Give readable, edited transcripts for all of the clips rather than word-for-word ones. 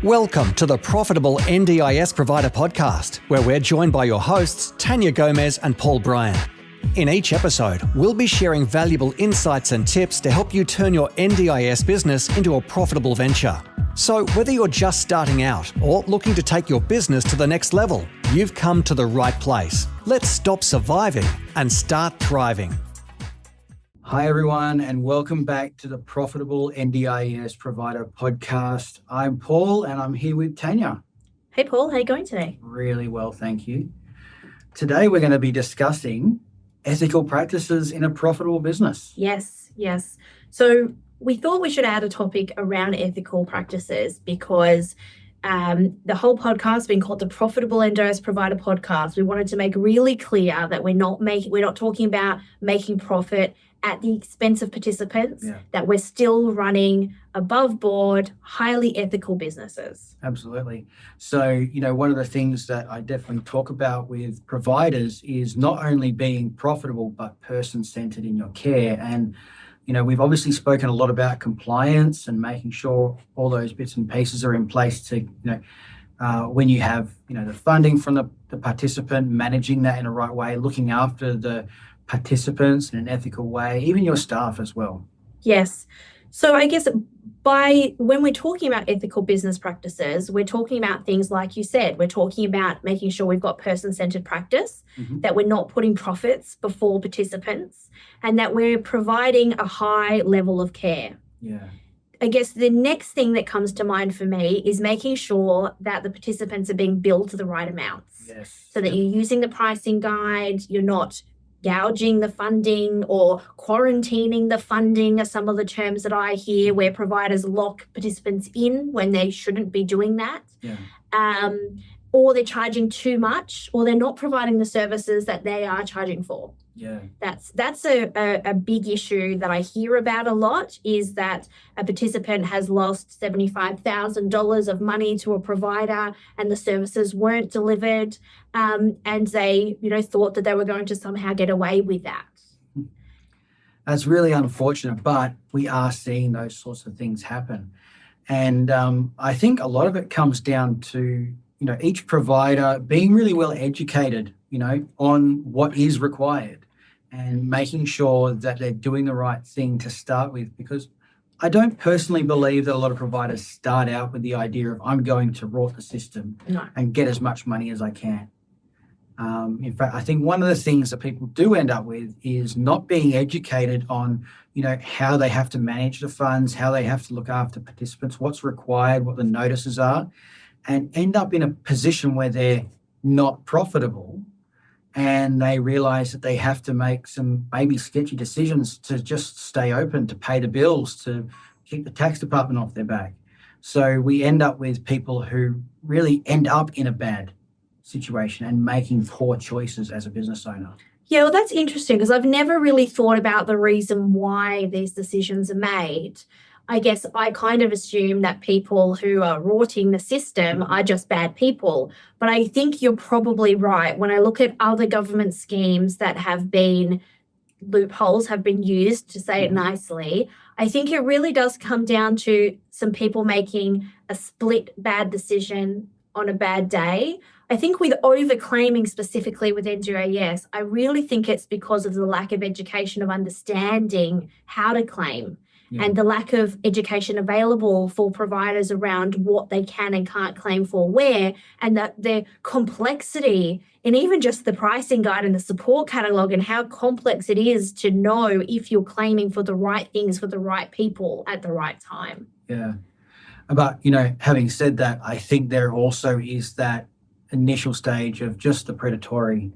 Welcome to the Profitable NDIS Provider Podcast, where we're joined by your hosts, Tania Gomez and Paul Bryan. In each episode, we'll be sharing valuable insights and tips to help you turn your NDIS business into a profitable venture. So whether you're just starting out or looking to take your business to the next level, you've come to the right place. Let's stop surviving and start thriving. Hi, everyone, and welcome back to the Profitable NDIS Provider Podcast. I'm Paul, and I'm here with Tania. Hey, Paul. How are you going today? Really well, thank you. Today, we're going to be discussing ethical practices in a profitable business. Yes. So we thought we should add a topic around ethical practices because the whole podcast has been called the Profitable NDIS Provider Podcast. We wanted to make really clear that we're not talking about making profit at the expense of participants, that we're still running above board, highly ethical businesses. Absolutely. So, one of the things that I definitely talk about with providers is not only being profitable, but person-centered in your care. And, we've obviously spoken a lot about compliance and making sure all those bits and pieces are in place to, when you have, the funding from the participant, managing that in a right way, looking after the participants in an ethical way, even your staff as well. Yes. So I guess when we're talking about ethical business practices, we're talking about things like you said, we're talking about making sure we've got person-centered practice, that we're not putting profits before participants, and that we're providing a high level of care. Yeah. I guess the next thing that comes to mind for me is making sure that the participants are being billed to the right amounts. Yes. So that you're using the pricing guide, you're not gouging the funding or quarantining the funding are some of the terms that I hear where providers lock participants in when they shouldn't be doing that. Yeah. Or they're charging too much, or they're not providing the services that they are charging for. Yeah. That's a big issue that I hear about a lot, is that a participant has lost $75,000 of money to a provider and the services weren't delivered, and they thought that they were going to somehow get away with that. That's really unfortunate, but we are seeing those sorts of things happen. And I think a lot of it comes down to each provider being really well educated, on what is required and making sure that they're doing the right thing to start with. Because I don't personally believe that a lot of providers start out with the idea of I'm going to rort the system and get as much money as I can. In fact, I think one of the things that people do end up with is not being educated on, how they have to manage the funds, how they have to look after participants, what's required, what the notices are, and end up in a position where they're not profitable and they realize that they have to make some maybe sketchy decisions to just stay open, to pay the bills, to keep the tax department off their back. So we end up with people who really end up in a bad situation and making poor choices as a business owner. Yeah, well, that's interesting because I've never really thought about the reason why these decisions are made. I guess I kind of assume that people who are rorting the system are just bad people. But I think you're probably right. When I look at other government schemes that have been loopholes have been used, to say it nicely, I think it really does come down to some people making a split bad decision on a bad day. I think with overclaiming specifically with NDIS, I really think it's because of the lack of education of understanding how to claim. And the lack of education available for providers around what they can and can't claim for where, and the complexity and even just the pricing guide and the support catalogue and how complex it is to know if you're claiming for the right things for the right people at the right time. Yeah. But, having said that, I think there also is that initial stage of just the predatorial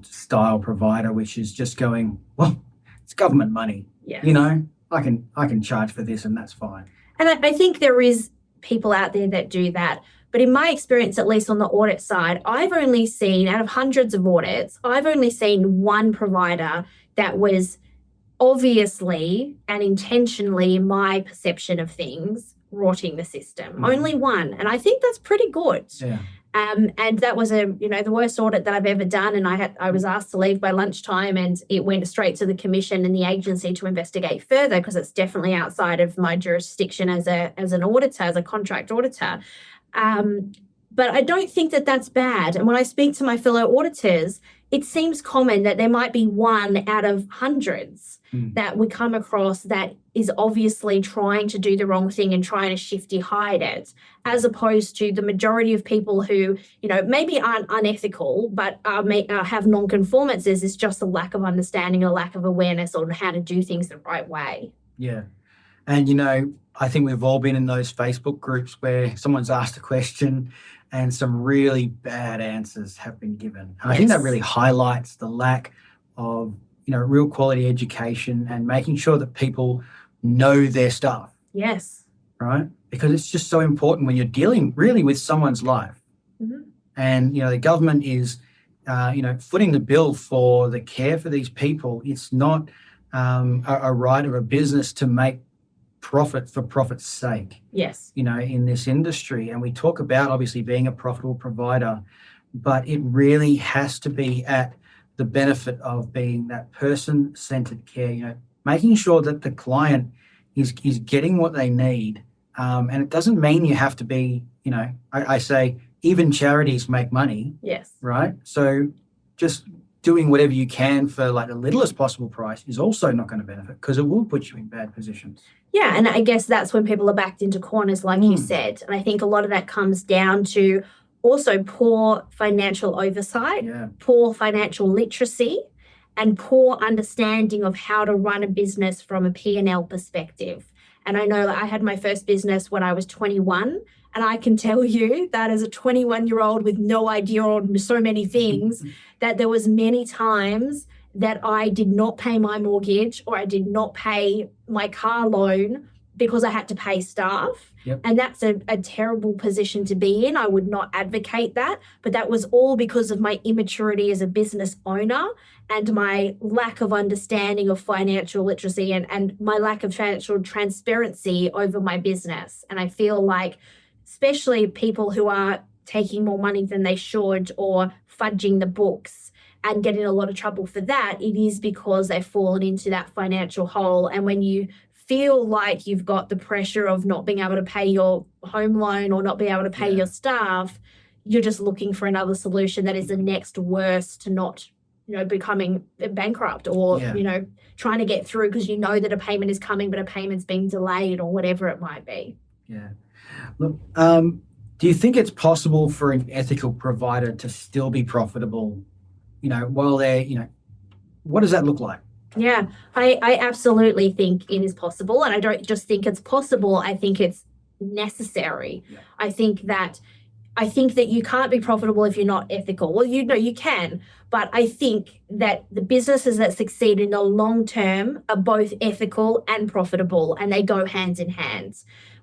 style provider, which is just going, well, it's government money. Yes. I can charge for this and that's fine. And I think there is people out there that do that. But in my experience, at least on the audit side, I've only seen, out of hundreds of audits, I've only seen one provider that was obviously and intentionally, in my perception of things, rorting the system. Only one. And I think that's pretty good. Yeah. And that was the worst audit that I've ever done. And I was asked to leave by lunchtime, and it went straight to the commission and the agency to investigate further, because it's definitely outside of my jurisdiction as an auditor, as a contract auditor. But I don't think that that's bad. And when I speak to my fellow auditors, it seems common that there might be one out of hundreds that we come across that is obviously trying to do the wrong thing and trying to shifty hide it, as opposed to the majority of people who, maybe aren't unethical, but have non-conformances. Is just a lack of understanding, a lack of awareness on how to do things the right way. Yeah. And, I think we've all been in those Facebook groups where someone's asked a question and some really bad answers have been given. And I think that really highlights the lack of, real quality education and making sure that people know their stuff. Yes. Right? Because it's just so important when you're dealing really with someone's life. Mm-hmm. And, the government is, footing the bill for the care for these people. It's not a right of a business to make profit for profit's sake. Yes. In this industry. And we talk about obviously being a profitable provider, but it really has to be at the benefit of being that person-centered care, making sure that the client is getting what they need. And it doesn't mean you have to be, I say even charities make money. Yes. Right? So just doing whatever you can for like the littlest possible price is also not going to benefit, because it will put you in bad positions. Yeah, and I guess that's when people are backed into corners, like you said. And I think a lot of that comes down to also poor financial oversight, poor financial literacy, and poor understanding of how to run a business from a P&L perspective. And I know that I had my first business when I was 21, and I can tell you that as a 21-year-old with no idea on so many things, that there was many times that I did not pay my mortgage or I did not pay my car loan because I had to pay staff. Yep. And that's a terrible position to be in. I would not advocate that, but that was all because of my immaturity as a business owner and my lack of understanding of financial literacy and my lack of financial transparency over my business. And I feel like, especially people who are taking more money than they should or fudging the books and getting a lot of trouble for that, it is because they've fallen into that financial hole. And when you feel like you've got the pressure of not being able to pay your home loan or not being able to pay your staff, you're just looking for another solution that is the next worst to not, becoming bankrupt or, trying to get through because that a payment is coming, but a payment's being delayed or whatever it might be. Yeah. Look, do you think it's possible for an ethical provider to still be profitable, while they're, what does that look like? Yeah, I absolutely think it is possible. And I don't just think it's possible, I think it's necessary. Yeah. I think that you can't be profitable if you're not ethical. Well, you can, but I think that the businesses that succeed in the long term are both ethical and profitable, and they go hand in hand.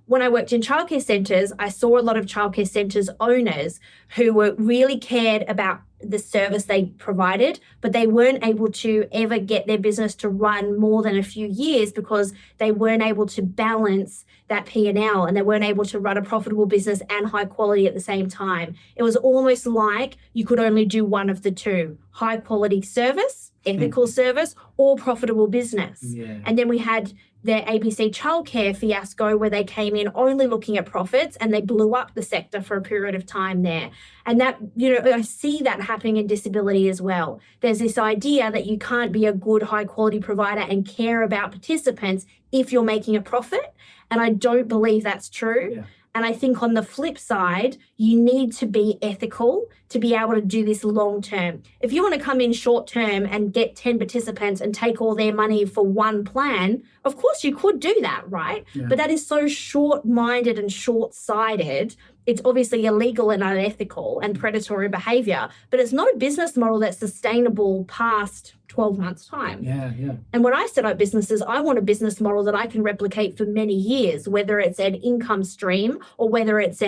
When I worked in childcare centres, I saw a lot of childcare centres owners who were really cared about the service they provided, but they weren't able to ever get their business to run more than a few years because they weren't able to balance that P&L and they weren't able to run a profitable business and high quality at the same time. It was almost like you could only do one of the two: high quality service, ethical service, or profitable business. Yeah. And then we had their ABC childcare fiasco where they came in only looking at profits and they blew up the sector for a period of time there. And that, I see that happening in disability as well. There's this idea that you can't be a good high quality provider and care about participants if you're making a profit. And I don't believe that's true. Yeah. And I think on the flip side, you need to be ethical to be able to do this long term. If you want to come in short term and get 10 participants and take all their money for one plan, of course you could do that, right? Yeah. But that is so short-minded and short-sighted. It's obviously illegal and unethical and predatory behavior, but it's not a business model that's sustainable past 12 months' time. Yeah. And when I set up businesses, I want a business model that I can replicate for many years, whether it's an income stream or whether it's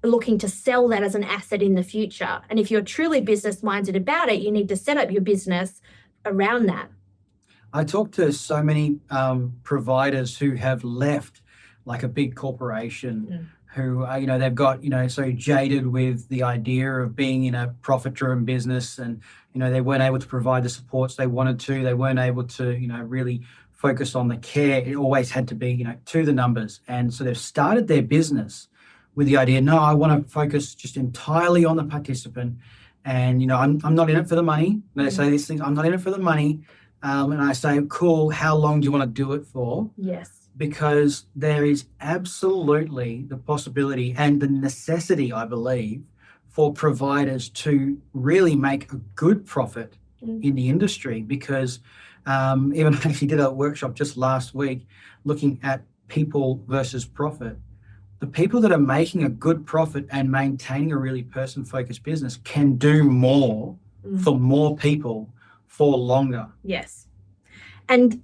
looking to sell that as an asset in the future. And if you're truly business-minded about it, you need to set up your business around that. I talk to so many providers who have left like a big corporation who are, they've got, so jaded with the idea of being in a profit-driven business, and, they weren't able to provide the supports they wanted to. They weren't able to, really focus on the care. It always had to be, to the numbers. And so they've started their business with the idea, no, I want to focus just entirely on the participant. And, I'm not in it for the money. They say these things, I'm not in it for the money. And I say, cool, how long do you want to do it for? Yes. Because there is absolutely the possibility and the necessity, I believe, for providers to really make a good profit in the industry. Because even I actually did a workshop just last week looking at people versus profit. The people that are making a good profit and maintaining a really person-focused business can do more for more people for longer. Yes. And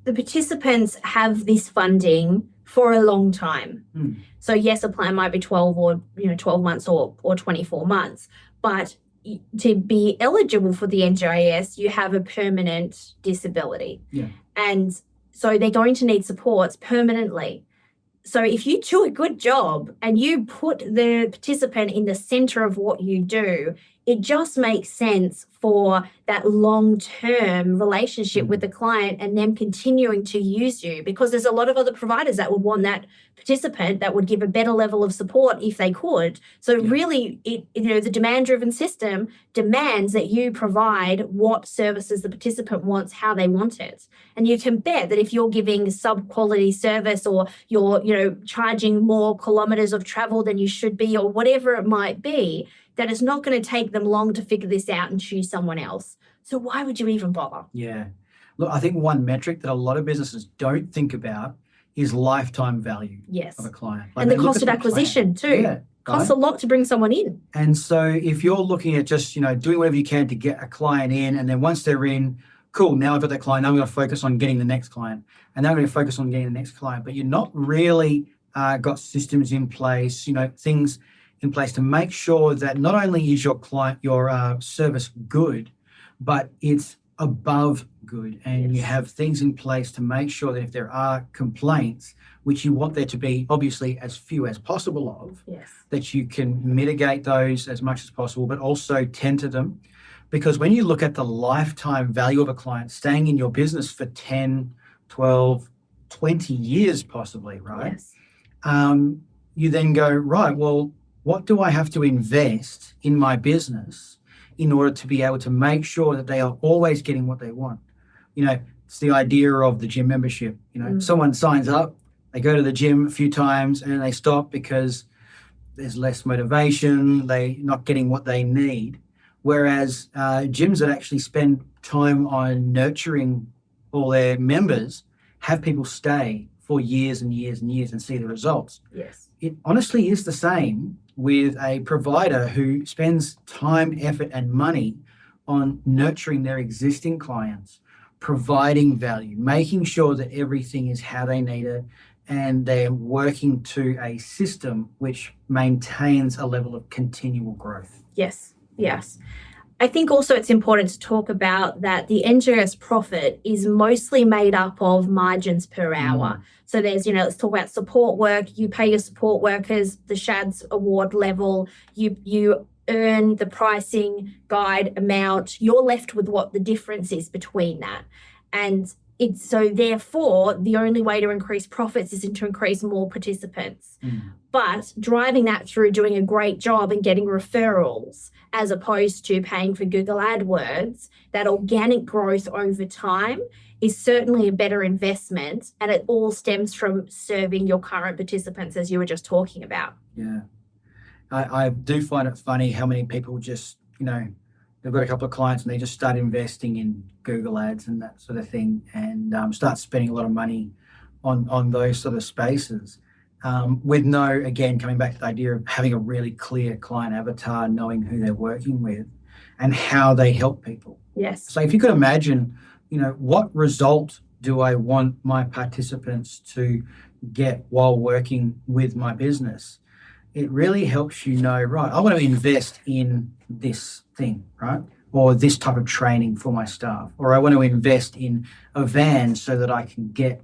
the participants have this funding for a long time. So yes, a plan might be 12 months or 24 months, but to be eligible for the NDIS, you have a permanent disability. Yeah. And so they're going to need supports permanently. So if you do a good job and you put the participant in the center of what you do, it just makes sense for that long-term relationship with the client and them continuing to use you, because there's a lot of other providers that would want that participant that would give a better level of support if they could. So really, the demand-driven system demands that you provide what services the participant wants, how they want it. And you can bet that if you're giving sub-quality service, or you're charging more kilometers of travel than you should be, or whatever it might be, that it's not going to take them long to figure this out and choose someone else. So why would you even bother? Yeah. Look, I think one metric that a lot of businesses don't think about is lifetime value of a client. And the cost of acquisition too. Yeah, costs a lot to bring someone in. And so if you're looking at just, doing whatever you can to get a client in, and then once they're in, cool, now I've got that client, now I'm going to focus on getting the next client. And now I'm going to focus on getting the next client. But you're not really got systems in place, things in place to make sure that not only is your service good, but it's above good. And you have things in place to make sure that if there are complaints, which you want there to be obviously as few as possible of, that you can mitigate those as much as possible, but also tend to them. Because when you look at the lifetime value of a client staying in your business for 10, 12, 20 years possibly, right? You then go, right, well, what do I have to invest in my business in order to be able to make sure that they are always getting what they want? It's the idea of the gym membership. Someone signs up, they go to the gym a few times and they stop because there's less motivation, they're not getting what they need. Whereas gyms that actually spend time on nurturing all their members have people stay for years and years and years and see the results. Yes. It honestly is the same with a provider who spends time, effort, and money on nurturing their existing clients, providing value, making sure that everything is how they need it, and they're working to a system which maintains a level of continual growth. Yes. I think also it's important to talk about that the NDIS profit is mostly made up of margins per hour. So there's, let's talk about support work. You pay your support workers the SHADS award level. You earn the pricing guide amount. You're left with what the difference is between that. And it's so therefore the only way to increase profits is to increase more participants. But driving that through doing a great job and getting referrals, as opposed to paying for Google AdWords, that organic growth over time is certainly a better investment. And it all stems from serving your current participants, as you were just talking about. Yeah. I do find it funny how many people just, they've got a couple of clients and they just start investing in Google ads and that sort of thing, and start spending a lot of money on those sort of spaces. With again, coming back to the idea of having a really clear client avatar, knowing who they're working with and how they help people. Yes. So if you could imagine, what result do I want my participants to get while working with my business? It really helps you know, right, I want to invest in this thing, right? Or this type of training for my staff, or I want to invest in a van so that I can get,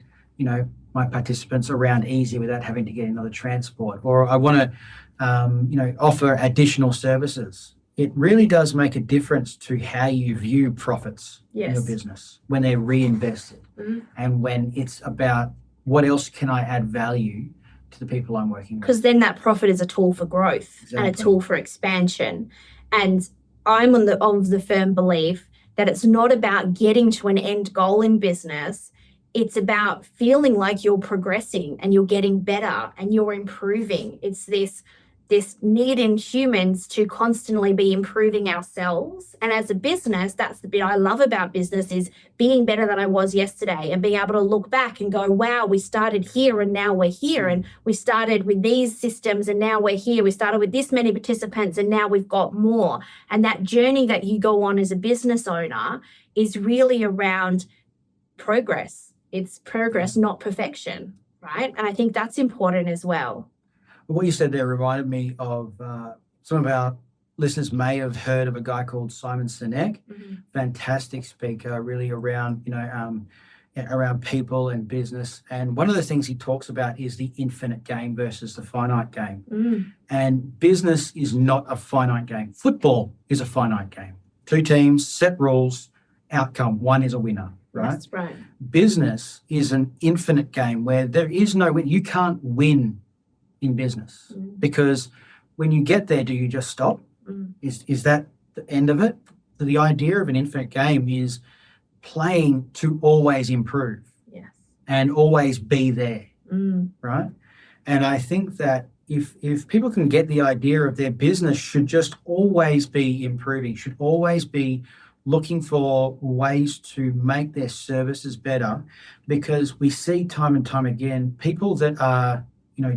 my participants around easy without having to get another transport, or I want to, offer additional services. It really does make a difference to how you view profits in your business when they're reinvested, and when it's about what else can I add value to the people I'm working with. Because then that profit is a tool for growth and a tool for expansion. And I'm of the firm belief that it's not about getting to an end goal in business. It's about feeling like you're progressing and you're getting better and you're improving. It's this need in humans to constantly be improving ourselves. And as a business, that's the bit I love about business, is being better than I was yesterday and being able to look back and go, wow, we started here and now we're here. And we started with these systems and now we're here. We started with this many participants and now we've got more. And that journey that you go on as a business owner is really around progress. It's progress, not perfection, right? And I think that's important as well. What you said there reminded me of some of our listeners may have heard of a guy called Simon Sinek, fantastic speaker, really around, around people and business. And one of the things he talks about is the infinite game versus the finite game. And business is not a finite game. Football is a finite game. 2 teams, set rules, outcome. One is a winner, right? That's right. Business is an infinite game where there is no win. You can't win in business, because when you get there, do you just stop? Is that the end of it? So the idea of an infinite game is playing to always improve, and always be there, right? And I think that if people can get the idea of their business should just always be improving, should always be looking for ways to make their services better, because we see time and time again people that are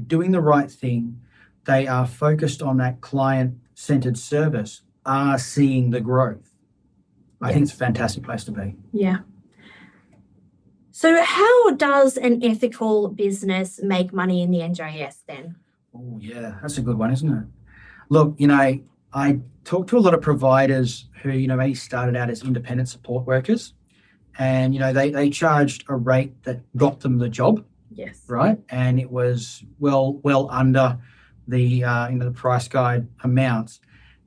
doing the right thing, they are focused on that client-centered service, are seeing the growth. I think it's a fantastic place to be. Yeah. So how does an ethical business make money in the NDIS then? Oh, yeah, that's a good one, isn't it? Look, I talk to a lot of providers who, maybe started out as independent support workers, and, they charged a rate that got them the job. Yes. Right. And it was well under the the price guide amounts.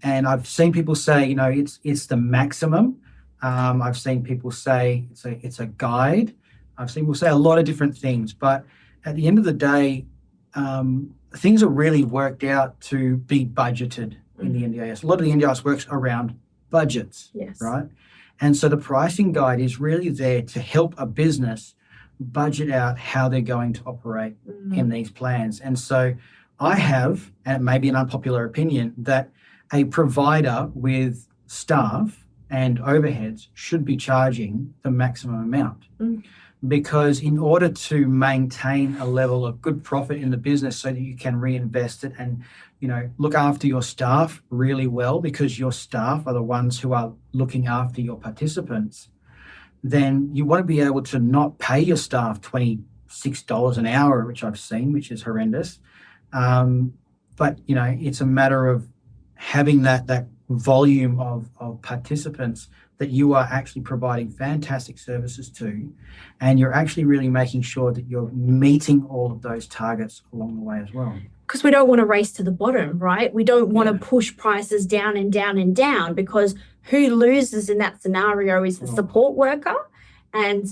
And I've seen people say, it's the maximum. I've seen people say it's a guide. I've seen people say a lot of different things. But at the end of the day, things are really worked out to be budgeted in the NDIS. A lot of the NDIS works around budgets. Yes. Right. And so the pricing guide is really there to help a business budget out how they're going to operate in these plans. And so I have, and it may be an unpopular opinion, that a provider with staff and overheads should be charging the maximum amount. Because in order to maintain a level of good profit in the business so that you can reinvest it and, look after your staff really well, because your staff are the ones who are looking after your participants, then you want to be able to not pay your staff $26 an hour, which I've seen, which is horrendous. But, it's a matter of having that volume of participants that you are actually providing fantastic services to, and you're actually really making sure that you're meeting all of those targets along the way as well. Because we don't want to race to the bottom, right? We don't want to push prices down and down and down, because who loses in that scenario is the support worker. And,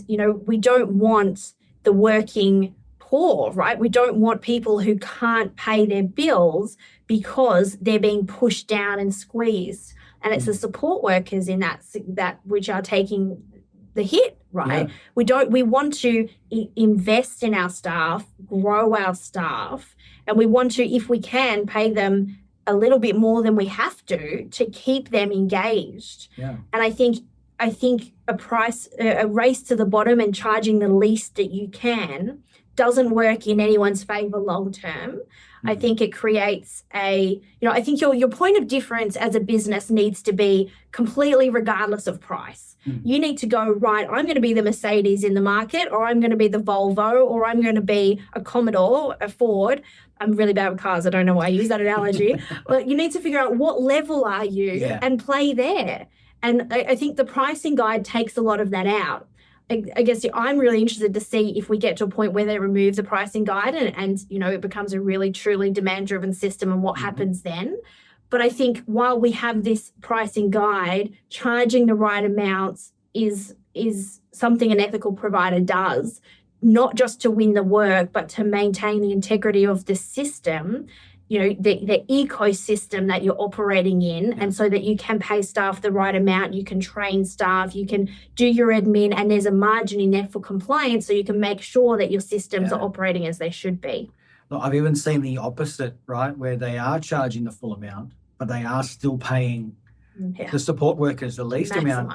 we don't want the working poor, right? We don't want people who can't pay their bills because they're being pushed down and squeezed. And it's the support workers in that which are taking the hit, right? Yeah. We want to invest in our staff, grow our staff, and we want to, if we can, pay them a little bit more than we have to keep them engaged. Yeah. And I think a race to the bottom and charging the least that you can doesn't work in anyone's favor long term. I think it creates I think your point of difference as a business needs to be completely regardless of price. You need to go, right, I'm going to be the Mercedes in the market, or I'm going to be the Volvo, or I'm going to be a Commodore, a Ford. I'm really bad with cars. I don't know why I use that analogy. But you need to figure out what level are you and play there. And I think the pricing guide takes a lot of that out. I guess I'm really interested to see if we get to a point where they remove the pricing guide and it becomes a really truly demand-driven system and what happens then. But I think while we have this pricing guide, charging the right amounts is something an ethical provider does, not just to win the work, but to maintain the integrity of the system, the ecosystem that you're operating in, and so that you can pay staff the right amount, you can train staff, you can do your admin, and there's a margin in there for compliance so you can make sure that your systems are operating as they should be. Look, I've even seen the opposite, right, where they are charging the full amount, but they are still paying the support workers the least amount.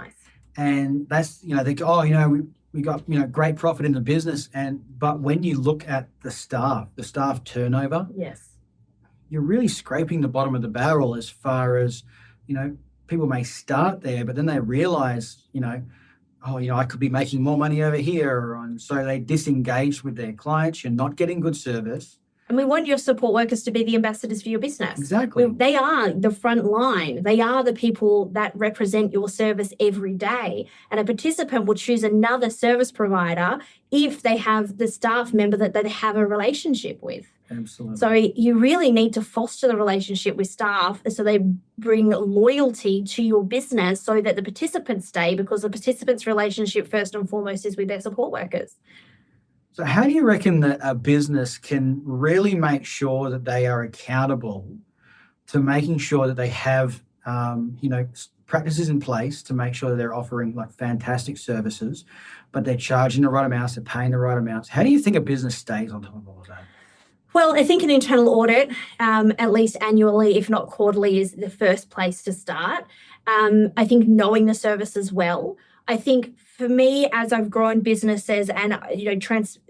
And that's, they go, we got, great profit in the business. But when you look at the staff turnover, yes, you're really scraping the bottom of the barrel as far as, people may start there, but then they realize, I could be making more money over here. And so they disengage with their clients. You're not getting good service. And we want your support workers to be the ambassadors for your business. Exactly. They are the front line. They are the people that represent your service every day. And a participant will choose another service provider if they have the staff member that they have a relationship with. Absolutely. So you really need to foster the relationship with staff so they bring loyalty to your business so that the participants stay, because the participants' relationship first and foremost is with their support workers. So how do you reckon that a business can really make sure that they are accountable to making sure that they have, practices in place to make sure that they're offering fantastic services, but they're charging the right amounts, they're paying the right amounts? How do you think a business stays on top of all of that? Well, I think an internal audit, at least annually, if not quarterly, is the first place to start. I think knowing the services well. I think for me, as I've grown businesses and,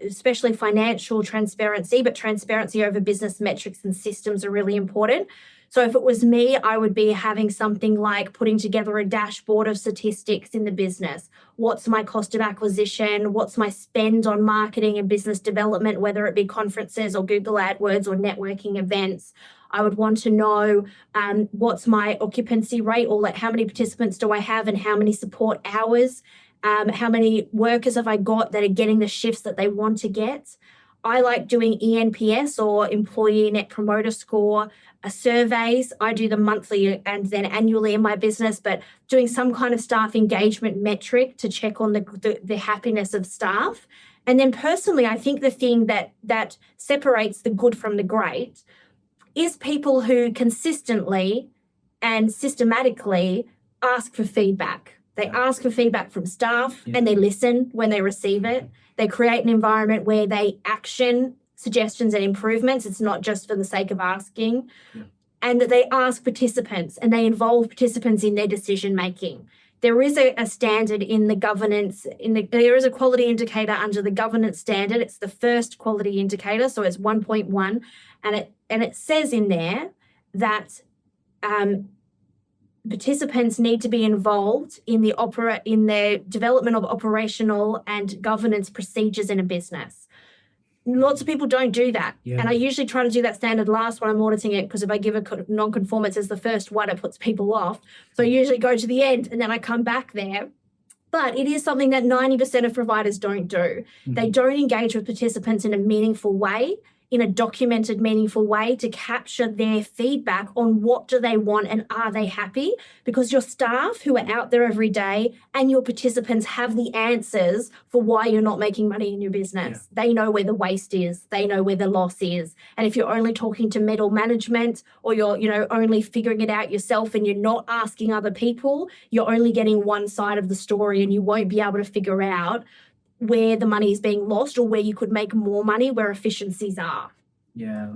especially financial transparency, but transparency over business metrics and systems are really important. So if it was me, I would be having something like putting together a dashboard of statistics in the business. What's my cost of acquisition? What's my spend on marketing and business development, whether it be conferences or Google AdWords or networking events? I would want to know what's my occupancy rate, or how many participants do I have and how many support hours? How many workers have I got that are getting the shifts that they want to get? I like doing ENPS, or Employee Net Promoter Score, surveys. I do them monthly and then annually in my business, but doing some kind of staff engagement metric to check on the happiness of staff. And then personally, I think the thing that separates the good from the great is people who consistently and systematically ask for feedback. They ask for feedback from staff and they listen when they receive it. They create an environment where they action suggestions and improvements. It's not just for the sake of asking. And that they ask participants and they involve participants in their decision making. There is a standard in the governance, there is a quality indicator under the governance standard. It's the first quality indicator, so it's 1.1. And it says in there that participants need to be involved in the development of operational and governance procedures in a business. Lots of people don't do that. And I usually try to do that standard last when I'm auditing it, because if I give a non-conformance as the first one, it puts people off. So I usually go to the end and then I come back there. But it is something that 90% of providers don't do. They don't engage with participants in a meaningful way, in a documented, meaningful way, to capture their feedback on what do they want and are they happy? Because your staff who are out there every day and your participants have the answers for why you're not making money in your business. They know where the waste is. They know where the loss is. And if you're only talking to middle management, or you're only figuring it out yourself and you're not asking other people, you're only getting one side of the story, and you won't be able to figure out where the money is being lost or where you could make more money, where efficiencies are. Yeah.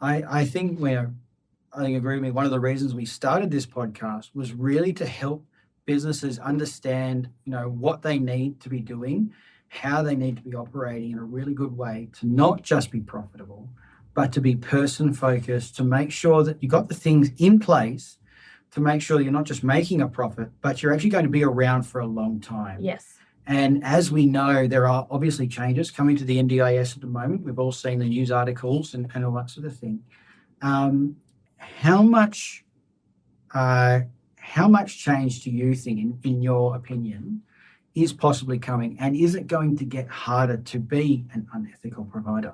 I think agree with me. One of the reasons we started this podcast was really to help businesses understand, what they need to be doing, how they need to be operating in a really good way to not just be profitable, but to be person focused, to make sure that you got the things in place to make sure that you're not just making a profit, but you're actually going to be around for a long time. Yes. And as we know, there are obviously changes coming to the NDIS at the moment. We've all seen the news articles and all that sort of thing. How much change do you think, in your opinion, is possibly coming, and is it going to get harder to be an unethical provider?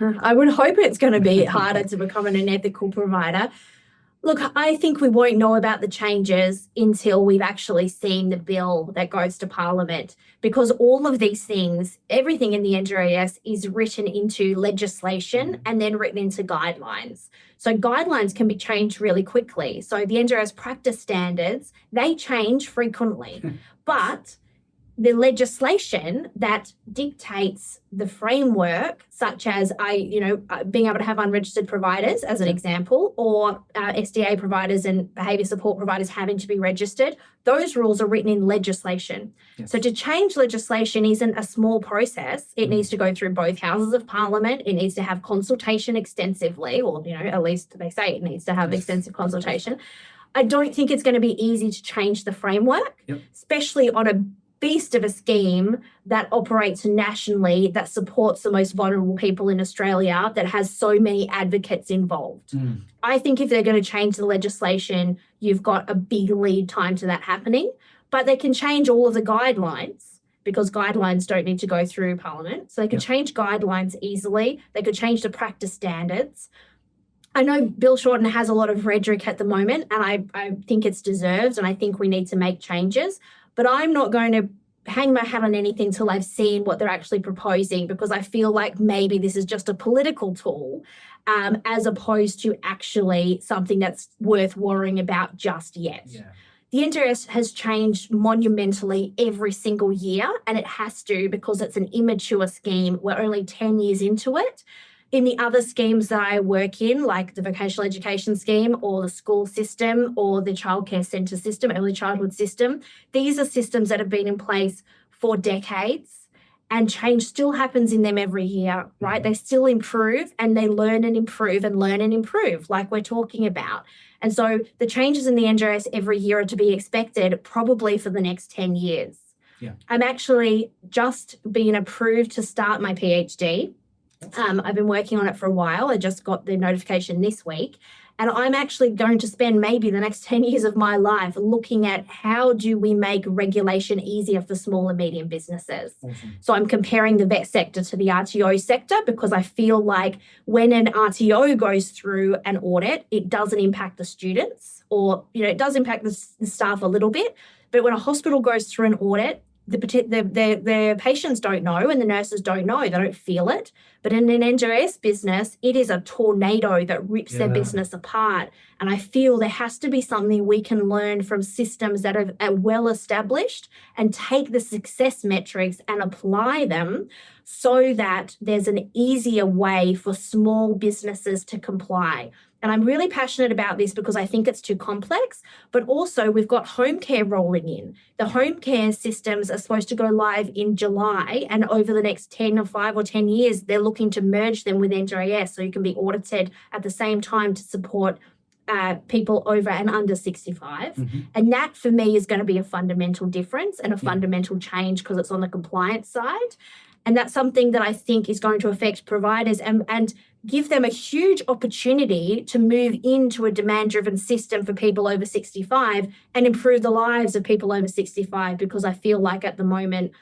I would hope it's going to be harder to become an unethical provider. Look, I think we won't know about the changes until we've actually seen the bill that goes to Parliament, because all of these things, everything in the NDIS is written into legislation and then written into guidelines. So guidelines can be changed really quickly. So the NDIS practice standards, they change frequently, but the legislation that dictates the framework, such as being able to have unregistered providers as an example, or SDA providers and behaviour support providers having to be registered, those rules are written in legislation. Yes. So to change legislation isn't a small process. It needs to go through both houses of Parliament. It needs to have consultation extensively, or at least they say it needs to have extensive consultation. I don't think it's going to be easy to change the framework, especially on a beast of a scheme that operates nationally, that supports the most vulnerable people in Australia, that has so many advocates involved. I think if they're going to change the legislation, you've got a big lead time to that happening, but they can change all of the guidelines, because guidelines don't need to go through Parliament. So they can change guidelines easily. They could change the practice standards. I know Bill Shorten has a lot of rhetoric at the moment, and I think it's deserved, and I think we need to make changes. But I'm not going to hang my hat on anything till I've seen what they're actually proposing, because I feel like maybe this is just a political tool as opposed to actually something that's worth worrying about just yet. Yeah. The NDIS has changed monumentally every single year, and it has to, because it's an immature scheme. We're only 10 years into it. In the other schemes that I work in, like the vocational education scheme or the school system or the childcare centre system, early childhood system, these are systems that have been in place for decades, and change still happens in them every year, right? They still improve, and they learn and improve and learn and improve, like we're talking about. And so the changes in the NDIS every year are to be expected probably for the next 10 years. Yeah. I'm actually just being approved to start my PhD. I've been working on it for a while. I just got the notification this week. And I'm actually going to spend maybe the next 10 years of my life looking at how do we make regulation easier for small and medium businesses. Awesome. So I'm comparing the vet sector to the RTO sector, because I feel like when an RTO goes through an audit, it doesn't impact the students, or it does impact the staff a little bit. But when a hospital goes through an audit, the patients don't know, and the nurses don't know. They don't feel it. But in an NDIS business, it is a tornado that rips their business apart. And I feel there has to be something we can learn from systems that are well established, and take the success metrics and apply them so that there's an easier way for small businesses to comply. And I'm really passionate about this because I think it's too complex, but also we've got home care rolling in. The home care systems are supposed to go live in July, and over the next 5 or 10 years, they're looking to merge them with NDIS so you can be audited at the same time to support people over and under 65. And that for me is going to be a fundamental difference and a fundamental change, because it's on the compliance side. And that's something that I think is going to affect providers and give them a huge opportunity to move into a demand-driven system for people over 65 and improve the lives of people over 65, because I feel like at the moment,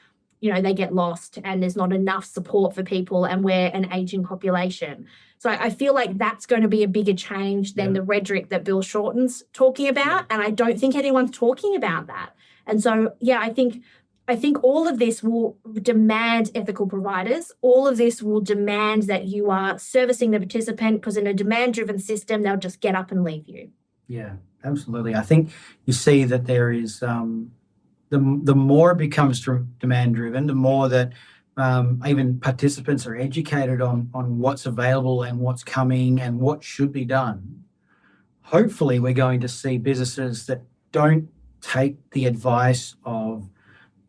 they get lost and there's not enough support for people, and we're an ageing population. So I feel like that's going to be a bigger change than the rhetoric that Bill Shorten's talking about. And I don't think anyone's talking about that. And so, I think all of this will demand ethical providers. All of this will demand that you are servicing the participant, because in a demand-driven system, they'll just get up and leave you. Yeah, absolutely. I think you see that there is the more it becomes demand-driven, the more that even participants are educated on what's available and what's coming and what should be done. Hopefully, we're going to see businesses that don't take the advice of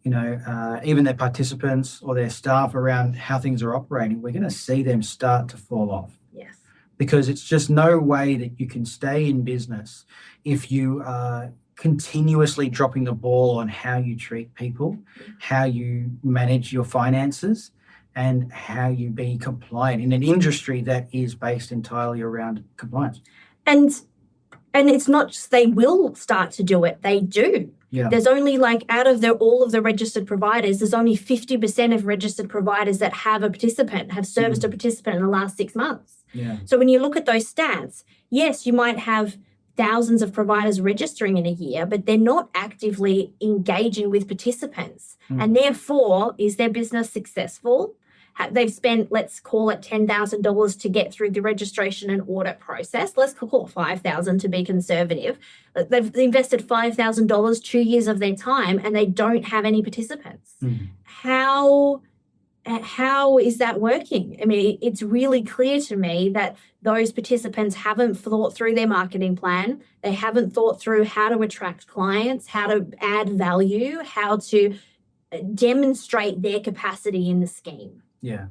even their participants or their staff around how things are operating. We're going to see them start to fall off. Yes. Because it's just no way that you can stay in business if you are continuously dropping the ball on how you treat people, how you manage your finances, and how you be compliant in an industry that is based entirely around compliance. And it's not just they will start to do it, they do. Yeah. There's only out of all of the registered providers, there's only 50% of registered providers that have serviced a participant in the last 6 months. Yeah. So when you look at those stats, yes, you might have thousands of providers registering in a year, but they're not actively engaging with participants. And therefore, is their business successful? They've spent, let's call it $10,000 to get through the registration and audit process. Let's call it $5,000 to be conservative. They've invested $5,000, 2 years of their time, and they don't have any participants. How is that working? I mean, it's really clear to me that those participants haven't thought through their marketing plan. They haven't thought through how to attract clients, how to add value, how to demonstrate their capacity in the scheme. Yeah.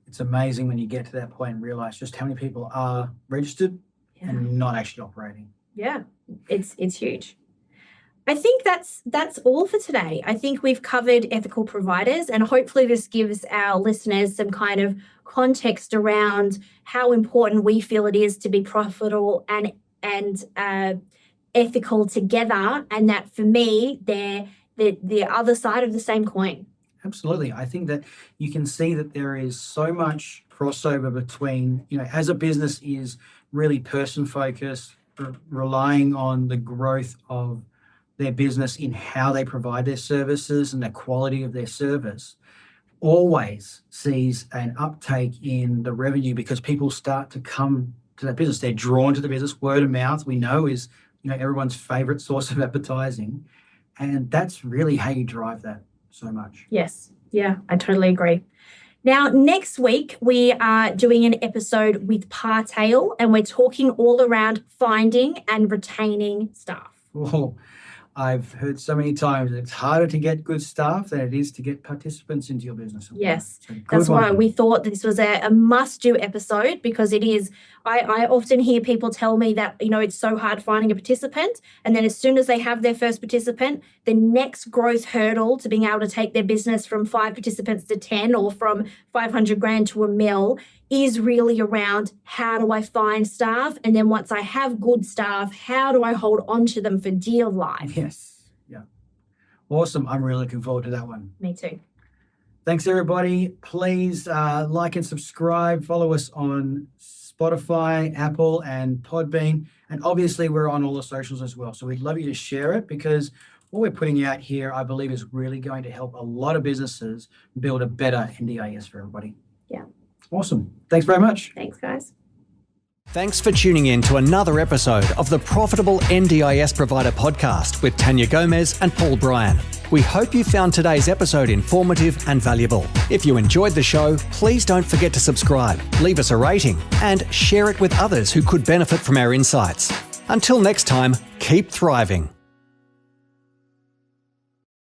It's amazing when you get to that point and realize just how many people are registered and not actually operating. Yeah, it's huge. I think that's all for today. I think we've covered ethical providers, and hopefully this gives our listeners some kind of context around how important we feel it is to be profitable and ethical together, and that for me, they're the other side of the same coin. Absolutely. I think that you can see that there is so much crossover between, as a business is really person focused, relying on the growth of their business in how they provide their services and the quality of their service, always sees an uptake in the revenue because people start to come to that business. They're drawn to the business. Word of mouth, we know, is everyone's favorite source of advertising. And that's really how you drive that so much. Yes. Yeah, I totally agree. Now, next week, we are doing an episode with Partail, and we're talking all around finding and retaining staff. Oh, I've heard so many times it's harder to get good staff than it is to get participants into your business. Yes, so that's why we thought this was a must-do episode, because it is. I often hear people tell me that, it's so hard finding a participant, and then as soon as they have their first participant, the next growth hurdle to being able to take their business from 5 participants to 10 or from 500 grand to $1 million is really around how do I find staff? And then once I have good staff, how do I hold on to them for dear life? Yes. Yeah. Awesome. I'm really looking forward to that one. Me too. Thanks, everybody. Please like and subscribe. Follow us on Spotify, Apple, and Podbean. And obviously, we're on all the socials as well. So we'd love you to share it, because what we're putting out here, I believe, is really going to help a lot of businesses build a better NDIS for everybody. Yeah. Awesome. Thanks very much. Thanks, guys. Thanks for tuning in to another episode of the Profitable NDIS Provider Podcast with Tania Gomez and Paul Bryan. We hope you found today's episode informative and valuable. If you enjoyed the show, please don't forget to subscribe, leave us a rating, and share it with others who could benefit from our insights. Until next time, keep thriving.